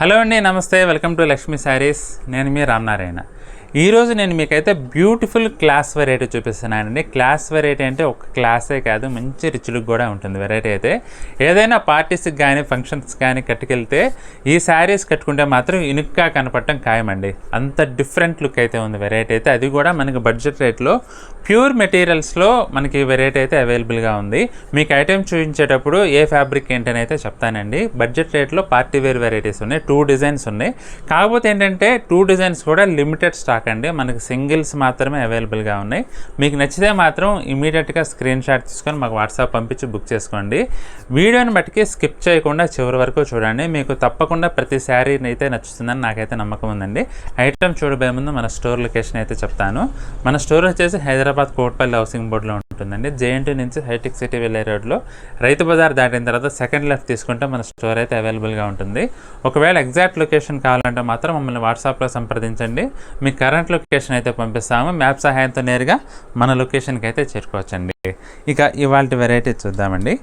Hello అండి, నమస్తే. Welcome to Lakshmi saris. నేను మీ రామనారాయణ. ఈరోజు నేను మీకైతే బ్యూటిఫుల్ క్లాస్ వెరైటీ చూపిస్తున్నానండి. క్లాస్ వెరైటీ అంటే ఒక క్లాసే కాదు, మంచి రిచ్ లుక్ కూడా ఉంటుంది వెరైటీ అయితే. ఏదైనా పార్టీస్కి కానీ ఫంక్షన్స్ కానీ కట్టుకెళ్తే ఈ శారీస్ కట్టుకుంటే మాత్రం యూనిక్గా కనపడటం ఖాయమండి. అంత డిఫరెంట్ లుక్ అయితే ఉంది వెరైటీ అయితే. అది కూడా మనకి బడ్జెట్ రేట్లో ప్యూర్ మెటీరియల్స్లో మనకి వెరైటీ అయితే అవైలబుల్గా ఉంది. మీకు ఐటెం చూపించేటప్పుడు ఏ ఫ్యాబ్రిక్ ఏంటని అయితే చెప్తానండి. బడ్జెట్ రేట్లో పార్టీ వేర్ వెరైటీస్ ఉన్నాయి, 2 డిజైన్స్ ఉన్నాయి. కాకపోతే ఏంటంటే 2 డిజైన్స్ కూడా లిమిటెడ్ స్టాక్ అండి, మనకి సింగిల్స్ మాత్రమే అవైలబుల్గా ఉన్నాయి. మీకు నచ్చితే మాత్రం ఇమీడియట్గా స్క్రీన్ షాట్ తీసుకొని మాకు వాట్సాప్ పంపించి బుక్ చేసుకోండి. వీడియోని బట్టి స్కిప్ చేయకుండా చివరి వరకు చూడండి. మీకు తప్పకుండా ప్రతి శారీని అయితే నచ్చుతుందని నాకైతే నమ్మకం ఉందండి. ఐటమ్ చూడబోయే ముందు మన స్టోర్ లొకేషన్ అయితే చెప్తాను. మన స్టోర్ వచ్చేసి హైదరాబాద్ కోట్పల్లి హౌసింగ్ బోర్డులో ఉంటుందండి. జేఎన్టీ నుంచి హైటెక్ సిటీ వెళ్ళే రోడ్లో రైతు బజార్ దాటిన తర్వాత సెకండ్ లెఫ్ట్ తీసుకుంటే మన స్టోర్ అయితే అవైలబుల్గా ఉంటుంది. ఒకవేళ ఎగ్జాక్ట్ లొకేషన్ కావాలంటే మాత్రం మమ్మల్ని వాట్సాప్లో సంప్రదించండి. మీ కరెంట్ లొకేషన్ అయితే పంపిస్తాము. మ్యాప్ సహాయంతో నేరుగా మన లొకేషన్కి అయితే చేరుకోవచ్చండి. ఇక ఇవాళ వెరైటీ చూద్దామండి.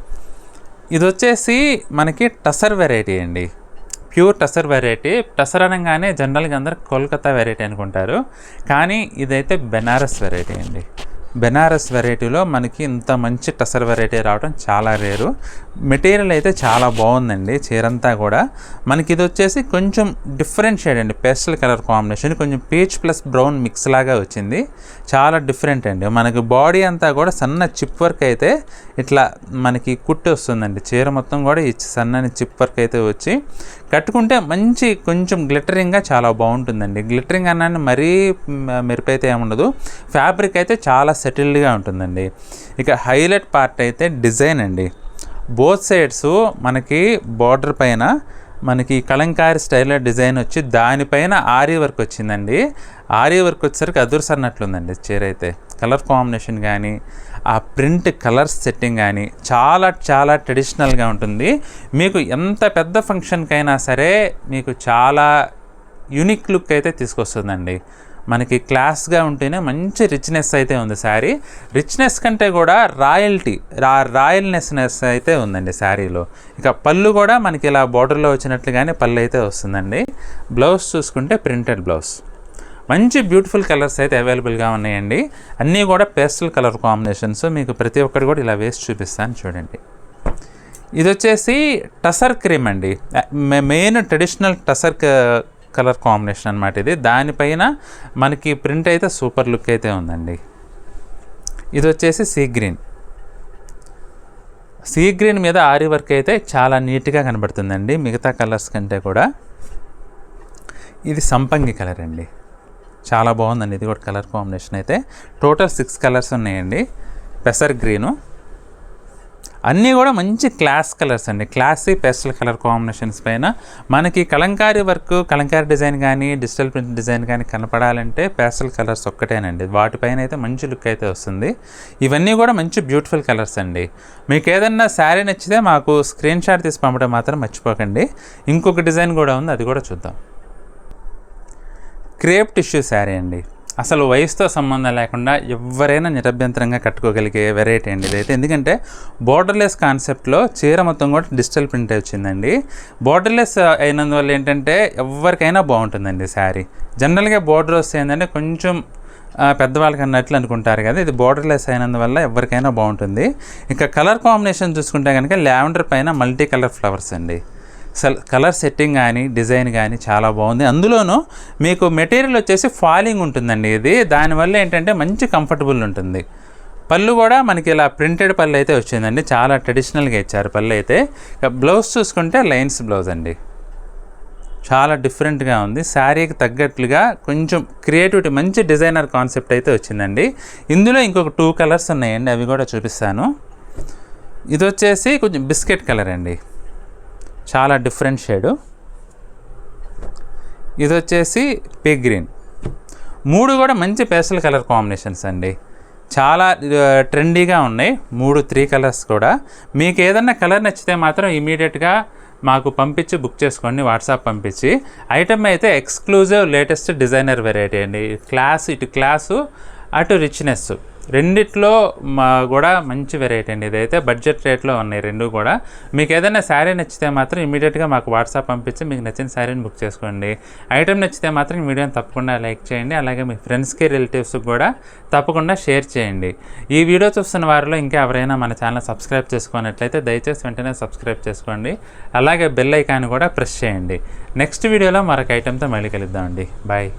ఇది వచ్చేసి మనకి టసర్ వెరైటీ అండి, ప్యూర్ టసర్ వెరైటీ. టసర్ అనగానే జనరల్గా అందరూ కోల్కతా వెరైటీ అనుకుంటారు, కానీ ఇదైతే బెనారస్ వెరైటీ అండి. బెనారస్ వెరైటీలో మనకి ఇంత మంచి టసర్ వెరైటీ రావడం చాలా రేరు. మెటీరియల్ అయితే చాలా బాగుందండి. చీరంతా కూడా మనకి ఇది వచ్చేసి కొంచెం డిఫరెంట్ షేడ్ అండి, పేస్టల్ కలర్ కాంబినేషన్, కొంచెం పీచ్ ప్లస్ బ్రౌన్ మిక్స్ లాగా వచ్చింది. చాలా డిఫరెంట్ అండి. మనకి బాడీ అంతా కూడా సన్న చిప్ వర్క్ అయితే ఇట్లా మనకి కుట్టి వస్తుందండి. చీర మొత్తం కూడా ఈ సన్నని చిప్ వర్క్ అయితే వచ్చి కట్టుకుంటే మంచి కొంచెం గ్లిటరింగ్గా చాలా బాగుంటుందండి. గ్లిటరింగ్ అన్నాన్ని మరీ మెరుపైతే ఏముండదు. ఫ్యాబ్రిక్ అయితే చాలా సెటిల్డ్గా ఉంటుందండి. ఇక హైలైట్ పార్ట్ అయితే డిజైన్ అండి. బోత్ సైడ్స్ మనకి బార్డర్ పైన మనకి కలంకారీ స్టైల్లో డిజైన్ వచ్చి దానిపైన ఆరీ వర్క్ వచ్చిందండి. ఆరీ వర్క్ వచ్చేసరికి అదుర్సన్నట్లుందండి చీర అయితే. కలర్ కాంబినేషన్ కానీ ఆ ప్రింట్ కలర్ సెట్టింగ్ కానీ చాలా చాలా ట్రెడిషనల్గా ఉంటుంది. మీకు ఎంత పెద్ద ఫంక్షన్కైనా సరే మీకు చాలా యూనిక్ లుక్ అయితే తీసుకొస్తుందండి. మనకి క్లాస్గా ఉంటేనే మంచి రిచ్నెస్ అయితే ఉంది శారీ. రిచ్నెస్ కంటే కూడా రాయల్నెస్ అయితే ఉందండి శారీలో. ఇక పళ్ళు కూడా మనకి ఇలా బార్డర్లో వచ్చినట్లుగానే పళ్ళు అయితే వస్తుందండి. బ్లౌజ్ చూసుకుంటే ప్రింటెడ్ బ్లౌజ్. మంచి బ్యూటిఫుల్ కలర్స్ అయితే అవైలబుల్గా ఉన్నాయండి. అన్నీ కూడా పేస్టల్ కలర్ కాంబినేషన్స్. మీకు ప్రతి ఒక్కటి కూడా ఇలా వేసి చూపిస్తాను చూడండి. ఇది వచ్చేసి టసర్ క్రీమ్ అండి, main traditional tussar colour combination అనమాట ఇది. దానిపైన మనకి ప్రింట్ అయితే సూపర్ లుక్ అయితే ఉందండి. ఇది వచ్చేసి సీ గ్రీన్ మీద ఆరీ వర్క్ అయితే చాలా నీట్గా కనబడుతుందండి మిగతా కలర్స్ కంటే కూడా. ఇది సంపంగి కలర్ అండి, చాలా బాగుందండి. ఇది కూడా కలర్ కాంబినేషన్ అయితే టోటల్ 6 కలర్స్ ఉన్నాయండి. పెసర్ గ్రీను అన్నీ కూడా మంచి క్లాస్ కలర్స్ అండి. క్లాసీ పేస్టల్ కలర్ కాంబినేషన్స్ పైన మనకి కలంకారీ వర్క్, కలంకారీ డిజైన్ కానీ డిజిటల్ ప్రింట్ డిజైన్ కానీ కనపడాలంటే పేస్టల్ కలర్స్ ఒక్కటేనండి. వాటిపైన అయితే మంచి లుక్ అయితే వస్తుంది. ఇవన్నీ కూడా మంచి బ్యూటిఫుల్ కలర్స్ అండి. మీకు ఏదన్నా శారీ నచ్చితే మాకు స్క్రీన్ షాట్ తీసి పంపడం మాత్రం మర్చిపోకండి. ఇంకొక డిజైన్ కూడా ఉంది, అది కూడా చూద్దాం. క్రేప్ టిష్యూ శారీ అండి. అసలు వయసుతో సంబంధం లేకుండా ఎవరైనా నిరభ్యంతరంగా కట్టుకోగలిగే వెరైటీ అండి ఇదైతే. ఎందుకంటే బోర్డర్లెస్ కాన్సెప్ట్లో చీర మొత్తం కూడా డిజిటల్ ప్రింట్ వచ్చిందండి. బోర్డర్లెస్ అయినందువల్ల ఏంటంటే ఎవరికైనా బాగుంటుందండి శారీ. జనరల్గా బోర్డర్ వస్తే ఏంటంటే కొంచెం పెద్దవాళ్ళకి అన్నట్లు అనుకుంటారు కదా, ఇది బోర్డర్లెస్ అయినందువల్ల ఎవరికైనా బాగుంటుంది. ఇక కలర్ కాంబినేషన్ చూసుకుంటే కనుక లావెండర్ పైన మల్టీ కలర్ ఫ్లవర్స్ అండి. కలర్ సెట్టింగ్ కానీ డిజైన్ కానీ చాలా బాగుంది. అందులోనూ మీకు మెటీరియల్ వచ్చేసి ఫాలింగ్ ఉంటుందండి ఇది. దానివల్ల ఏంటంటే మంచి కంఫర్టబుల్ ఉంటుంది. పళ్ళు కూడా మనకి ఇలా ప్రింటెడ్ పళ్ళు అయితే వచ్చిందండి, చాలా ట్రెడిషనల్గా ఇచ్చారు పళ్ళు అయితే. బ్లౌజ్ చూసుకుంటే లైన్స్ బ్లౌజ్ అండి, చాలా డిఫరెంట్గా ఉంది. శారీకి తగ్గట్లుగా కొంచెం క్రియేటివిటీ, మంచి డిజైనర్ కాన్సెప్ట్ అయితే వచ్చిందండి. ఇందులో ఇంకొక 2 కలర్స్ ఉన్నాయండి, అవి కూడా చూపిస్తాను. ఇది వచ్చేసి కొంచెం బిస్కెట్ కలర్ అండి, చాలా డిఫరెంట్ షేడు. ఇది వచ్చేసి పీ గ్రీన్. 3 కూడా మంచి పేస్టల్ కలర్ కాంబినేషన్స్ అండి, చాలా ట్రెండీగా ఉన్నాయి. 3 కలర్స్ కూడా. మీకు ఏదన్నా కలర్ నచ్చితే మాత్రం ఇమీడియట్గా మాకు పంపించి బుక్ చేసుకోండి, వాట్సాప్ పంపించి. ఐటమ్ అయితే ఎక్స్క్లూజివ్ లేటెస్ట్ డిజైనర్ వెరైటీ అండి. ఇటు క్లాసు అటు రిచ్నెస్ రెండిట్లో కూడా మంచి వెరైటీ అండి. ఇదైతే బడ్జెట్ రేట్లో ఉన్నాయి రెండు కూడా. మీకు ఏదైనా శారీ నచ్చితే మాత్రం ఇమీడియట్గా మాకు వాట్సాప్ పంపించి మీకు నచ్చిన శారీని బుక్ చేసుకోండి. ఐటెం నచ్చితే మాత్రం ఈ వీడియోని తప్పకుండా లైక్ చేయండి. అలాగే మీ ఫ్రెండ్స్కి రిలేటివ్స్కి కూడా తప్పకుండా షేర్ చేయండి. ఈ వీడియో చూస్తున్న వారిలో ఇంకా ఎవరైనా మన ఛానల్ సబ్స్క్రైబ్ చేసుకున్నట్లయితే దయచేసి వెంటనే సబ్స్క్రైబ్ చేసుకోండి. అలాగే బెల్ ఐకాన్ కూడా ప్రెస్ చేయండి. నెక్స్ట్ వీడియోలో మరొక ఐటెంతో మళ్ళీ కలుద్దామండి. బాయ్.